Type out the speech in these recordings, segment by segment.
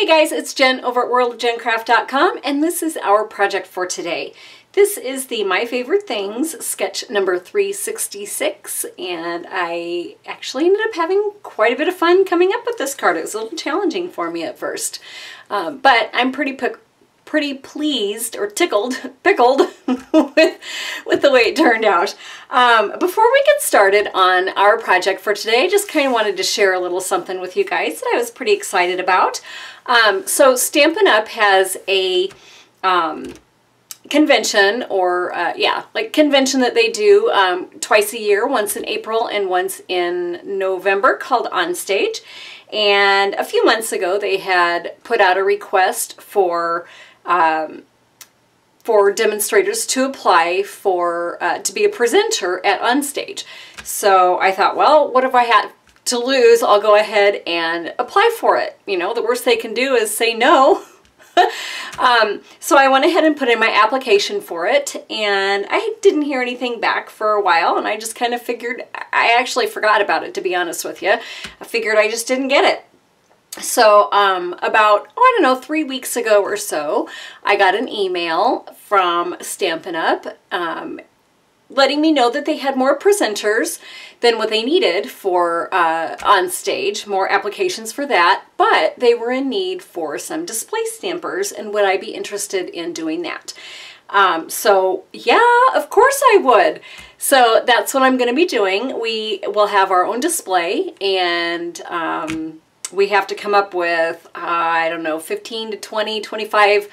Hey guys, it's Jen over at worldofjencraft.com, and this is our project for today. This is the My Favorite Things sketch number 366, and I actually ended up having quite a bit of fun coming up with this card. It was a little challenging for me at first, but I'm pretty pleased, or pickled with the way it turned out. Before we get started on our project for today, I just kind of wanted to share a little something with you guys that I was pretty excited about. So Stampin' Up has a convention, or convention that they do twice a year, once in April and once in November, called On Stage. And a few months ago they had put out a request for demonstrators to apply for to be a presenter at On Stage. So I thought, well, what if I had to lose? I'll go ahead and apply for it. You know, the worst they can do is say no. So I went ahead and put in my application for it, and I didn't hear anything back for a while, and I just kind of figured, I actually forgot about it, to be honest with you. I figured I just didn't get it. So about, I don't know, 3 weeks ago or so, I got an email from Stampin' Up letting me know that they had more presenters than what they needed for On Stage, more applications for that, but they were in need for some display stampers, and would I be interested in doing that? So yeah, of course I would. So that's what I'm going to be doing. We will have our own display, and we have to come up with, I don't know, 15 to 20, 25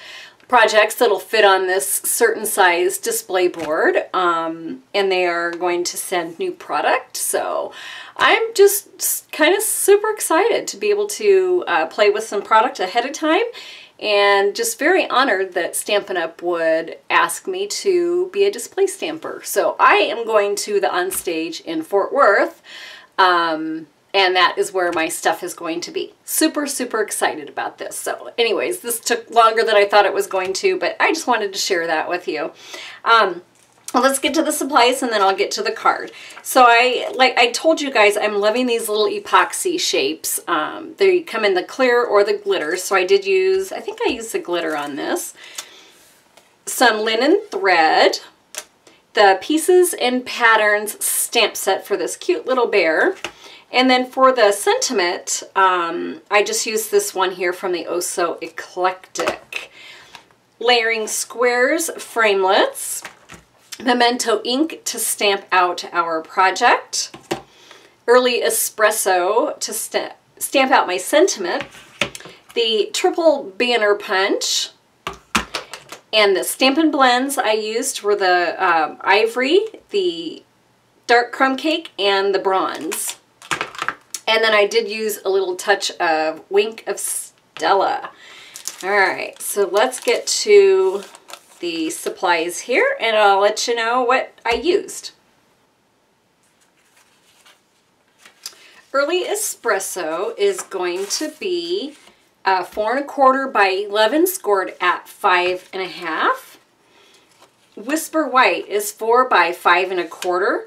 projects that'll fit on this certain size display board, and they are going to send new product. So I'm just kind of super excited to be able to play with some product ahead of time, and just very honored that Stampin' Up would ask me to be a display stamper. So I am going to the On Stage in Fort Worth, and that is where my stuff is going to be. Super, super excited about this. So anyways, this took longer than I thought it was going to, but I just wanted to share that with you. Well, let's get to the supplies, and then I'll get to the card. So like I told you guys, I'm loving these little epoxy shapes. They come in the clear or the glitter. So I did use, I think I used the glitter on this. Some linen thread. The Pieces and Patterns stamp set for this cute little bear. And then for the sentiment, I just used this one here from the Oh So Eclectic. Layering squares, framelits, memento ink to stamp out our project, early espresso to stamp out my sentiment, the triple banner punch, and the Stampin' Blends I used were the ivory, the dark crumb cake, and the bronze. And then I did use a little touch of Wink of Stella. All right, so let's get to the supplies here, and I'll let you know what I used. Early Espresso is going to be 4 1/4 by 11 scored at 5 1/2. Whisper White is 4 by 5 1/4.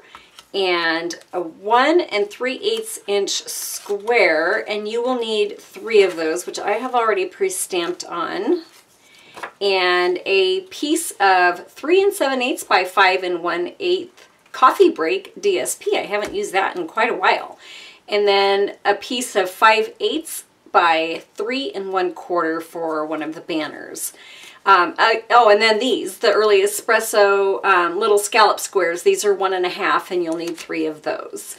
And a 1 3/8 inch square, and you will need 3 of those, which I have already pre-stamped on, and a piece of 3 7/8 by 5 1/8 Coffee Break DSP. I haven't used that in quite a while. And then a piece of 5/8 by 3 1/4 for one of the banners. Oh, and then these, the Early Espresso little scallop squares. These are 1 1/2, and you'll need 3 of those.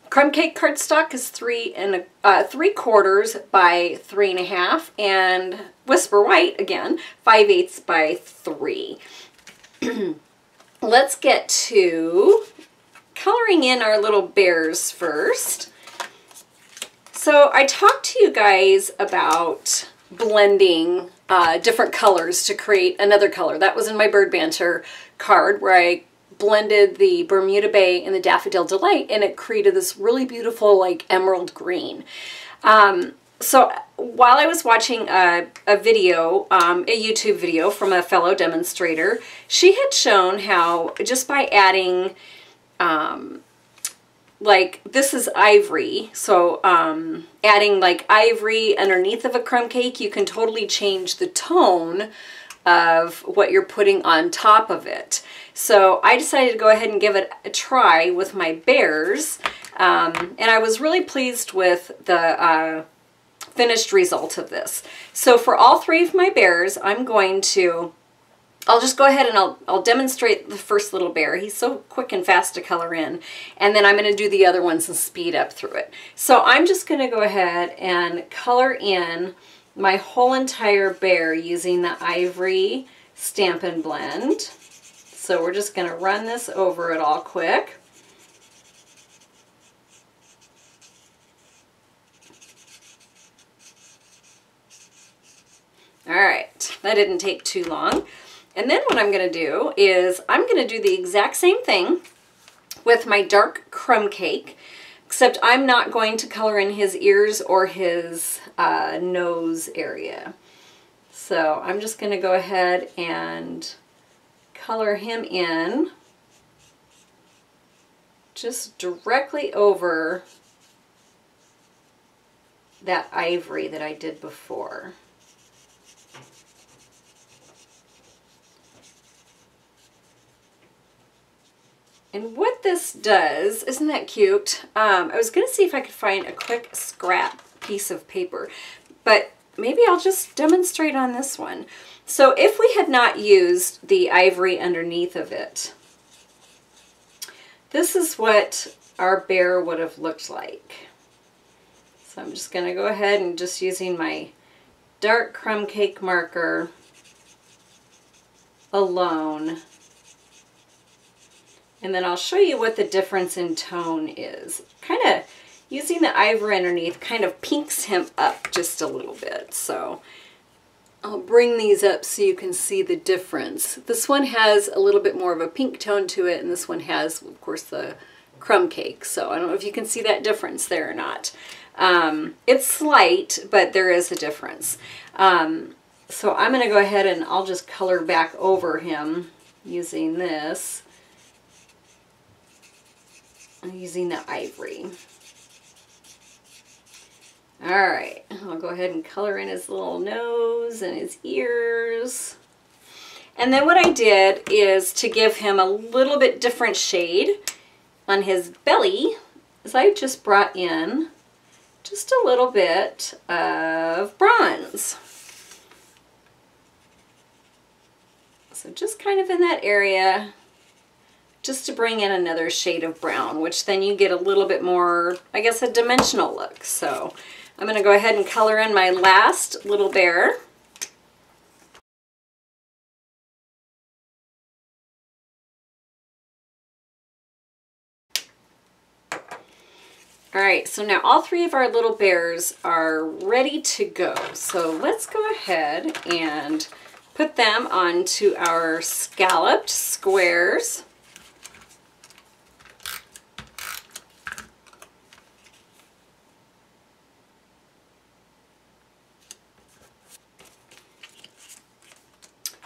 Crumb cake cardstock is 3 3/4 by 3 1/2, and Whisper White, again, 5/8 by 3. Let's get to coloring in our little bears first. So I talked to you guys about blending different colors to create another color. That was in my Bird Banter card, where I blended the Bermuda Bay and the Daffodil Delight, and it created this really beautiful, like, emerald green. So while I was watching a video, a YouTube video from a fellow demonstrator, she had shown how just by adding like this is ivory, so adding like ivory underneath of a crumb cake, you can totally change the tone of what you're putting on top of it. So I decided to go ahead and give it a try with my bears, and I was really pleased with the finished result of this. So for all 3 of my bears, I'll just go ahead and I'll demonstrate the first little bear. He's so quick and fast to color in. And then I'm going to do the other ones and speed up through it. So I'm just going to go ahead and color in my whole entire bear using the ivory Stampin' Blend. So we're just going to run this over it all quick. All right, that didn't take too long. And then what I'm going to do is I'm going to do the exact same thing with my dark crumb cake, except I'm not going to color in his ears or his nose area. So I'm just going to go ahead and color him in just directly over that ivory that I did before. And what this does, isn't that cute? I was going to see if I could find a quick scrap piece of paper, but maybe I'll just demonstrate on this one. So if we had not used the ivory underneath of it, this is what our bear would have looked like. So I'm just going to go ahead and just using my dark crumb cake marker alone. And then I'll show you what the difference in tone is. Kind of using the ivory underneath kind of pinks him up just a little bit. So I'll bring these up so you can see the difference. This one has a little bit more of a pink tone to it, and this one has, of course, the crumb cake. So I don't know if you can see that difference there or not. It's slight, but there is a difference. So I'm going to go ahead and I'll just color back over him using this. I'm using the ivory. All right, I'll go ahead and color in his little nose and his ears. And then what I did is to give him a little bit different shade on his belly is I just brought in just a little bit of bronze. So just kind of in that area, just to bring in another shade of brown, which then you get a little bit more, I guess, a dimensional look. So I'm going to go ahead and color in my last little bear. All right, so now all 3 of our little bears are ready to go. So let's go ahead and put them onto our scalloped squares.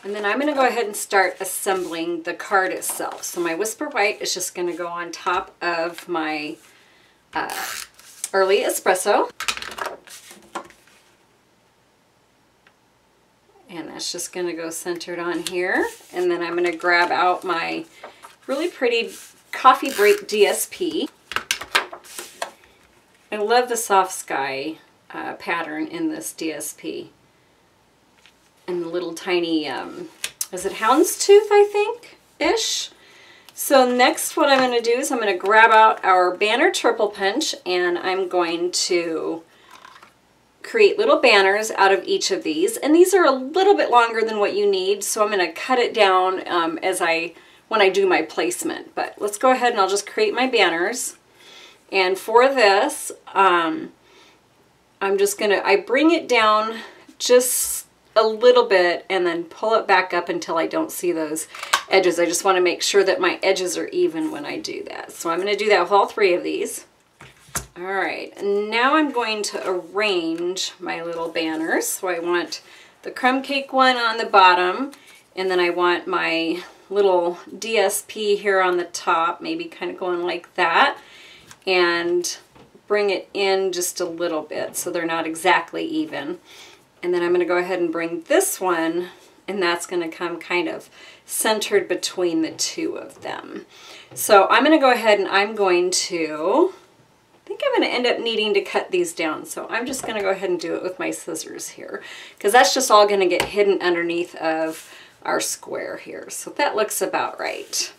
And then I'm going to go ahead and start assembling the card itself. So my Whisper White is just going to go on top of my Early Espresso. And that's just going to go centered on here. And then I'm going to grab out my really pretty Coffee Break DSP. I love the soft sky pattern in this DSP. And the little tiny, is it houndstooth, I think, ish? So next what I'm going to do is I'm going to grab out our banner triple punch, and I'm going to create little banners out of each of these. And these are a little bit longer than what you need, so I'm going to cut it down when I do my placement. But let's go ahead and I'll just create my banners. And for this, I'm just going to, I bring it down just a little bit and then pull it back up until I don't see those edges. I just want to make sure that my edges are even when I do that. So I'm going to do that with all 3 of these. All right, and now I'm going to arrange my little banners. So I want the crumb cake one on the bottom, and then I want my little DSP here on the top, maybe kind of going like that. and bring it in just a little bit so they're not exactly even. And then I'm going to go ahead and bring this one, and that's going to come kind of centered between the two of them. So I'm going to go ahead and I'm going to, I think I'm going to end up needing to cut these down. So I'm just going to go ahead and do it with my scissors here, because that's just all going to get hidden underneath of our square here. So that looks about right.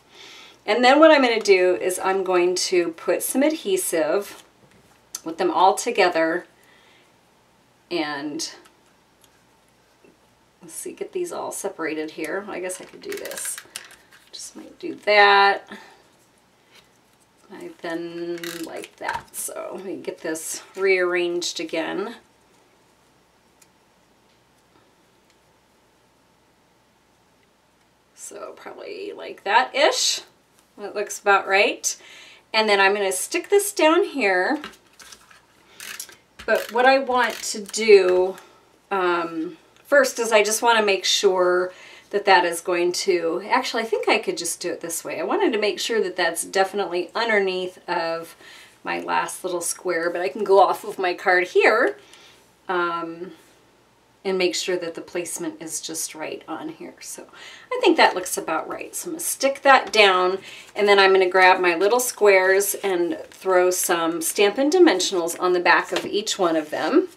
And then what I'm going to do is I'm going to put some adhesive with them all together, and let's see, get these all separated here. I guess I could do this. Just might do that. I then like that. So let me get this rearranged again. So probably like that-ish. That looks about right. And then I'm going to stick this down here. But what I want to do first is I just want to make sure that that is going to, actually I think I could just do it this way. I wanted to make sure that that's definitely underneath of my last little square, but I can go off of my card here and make sure that the placement is just right on here. So I think that looks about right. So I'm going to stick that down, and then I'm going to grab my little squares and throw some Stampin' Dimensionals on the back of each one of them.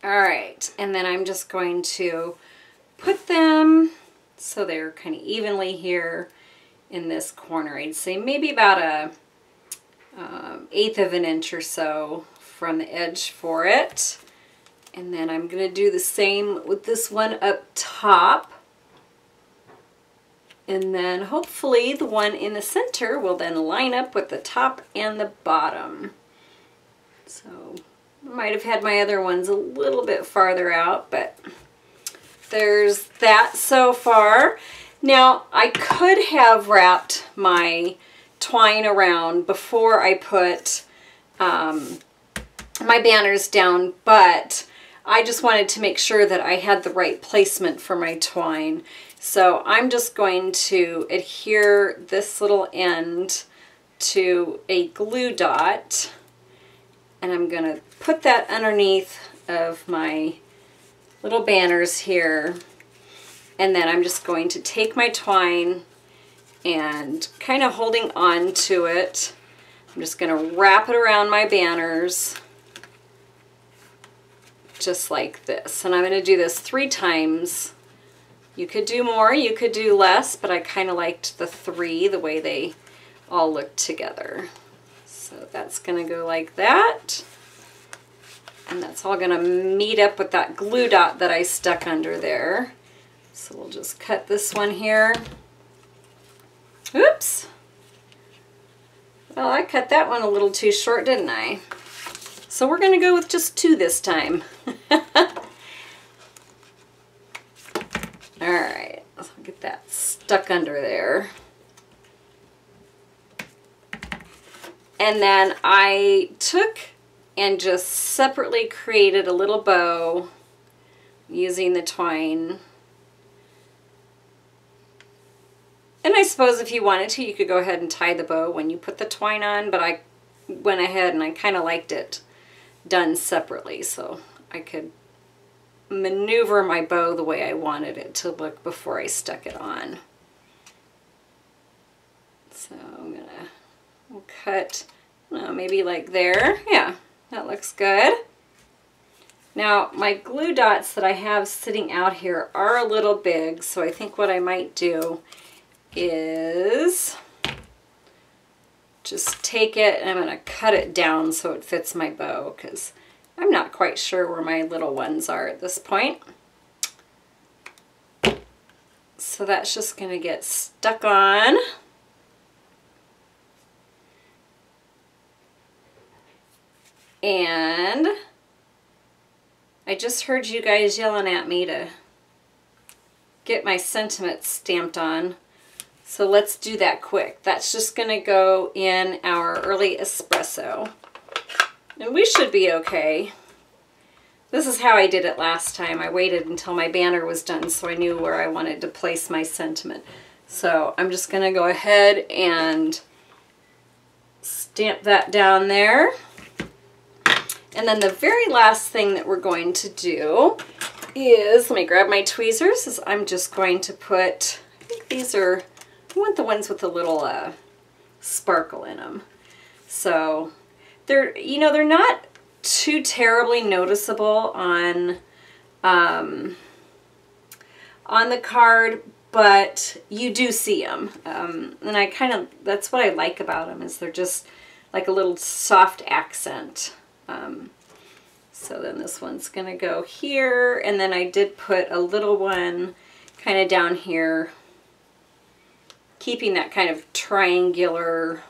All right, and then I'm just going to put them so they're kind of evenly here in this corner. I'd say maybe about a 1/8 of an inch or so from the edge for it. And then I'm going to do the same with this one up top. And then hopefully the one in the center will then line up with the top and the bottom. So I might have had my other ones a little bit farther out, but there's that so far. Now, I could have wrapped my twine around before I put my banners down, but I just wanted to make sure that I had the right placement for my twine. So I'm just going to adhere this little end to a glue dot, and I'm going to put that underneath of my little banners here. And then I'm just going to take my twine and kind of holding on to it, I'm just going to wrap it around my banners just like this. And I'm going to do this 3 times. You could do more, you could do less, but I kind of liked the 3, the way they all look together. So that's going to go like that. And that's all going to meet up with that glue dot that I stuck under there. So we'll just cut this one here. Oops. Well, I cut that one a little too short, didn't I? So we're going to go with just 2 this time. Alright, let's get that stuck under there. And then I took and just separately created a little bow using the twine. And I suppose if you wanted to, you could go ahead and tie the bow when you put the twine on, but I went ahead and I kind of liked it done separately, so I could maneuver my bow the way I wanted it to look before I stuck it on. So I'm gonna cut, maybe like there. Yeah, that looks good. Now my glue dots that I have sitting out here are a little big, so I think what I might do is just take it and I'm going to cut it down so it fits my bow, because I'm not quite sure where my little ones are at this point. So that's just going to get stuck on. And I just heard you guys yelling at me to get my sentiments stamped on. So let's do that quick. That's just going to go in our early espresso. And we should be okay. This is how I did it last time. I waited until my banner was done so I knew where I wanted to place my sentiment. So I'm just going to go ahead and stamp that down there. And then the very last thing that we're going to do is, let me grab my tweezers, is I'm just going to put, I think these are, I want the ones with the little sparkle in them. So they're, you know, they're not too terribly noticeable on the card, but you do see them. And I kind of, that's what I like about them, is they're just like a little soft accent. So then this one's going to go here, and then I did put a little one kind of down here, keeping that kind of triangular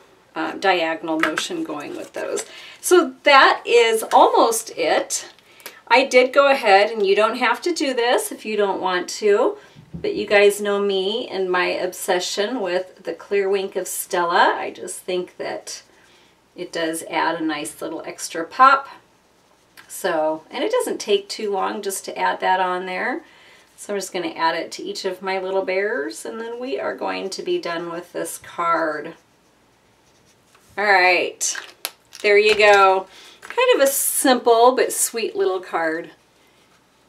diagonal motion going with those. So that is almost it. I did go ahead, and you don't have to do this if you don't want to, but you guys know me and my obsession with the Clear Wink of Stella. I just think that it does add a nice little extra pop. So, and it doesn't take too long just to add that on there. So I'm just going to add it to each of my little bears, and then we are going to be done with this card. All right, there you go. Kind of a simple but sweet little card.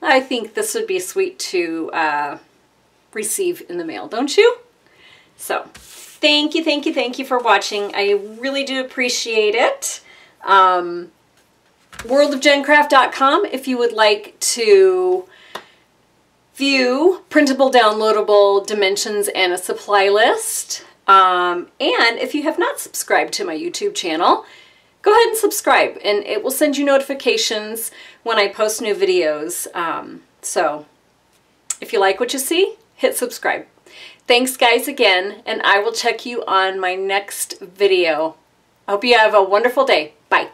I think this would be sweet to receive in the mail, don't you? So, thank you for watching. I really do appreciate it. worldofjencraft.com if you would like to view printable, downloadable dimensions and a supply list. And if you have not subscribed to my YouTube channel, go ahead and subscribe, and it will send you notifications when I post new videos. So if you like what you see, hit subscribe. Thanks guys again, and I will check you on my next video. I hope you have a wonderful day. Bye.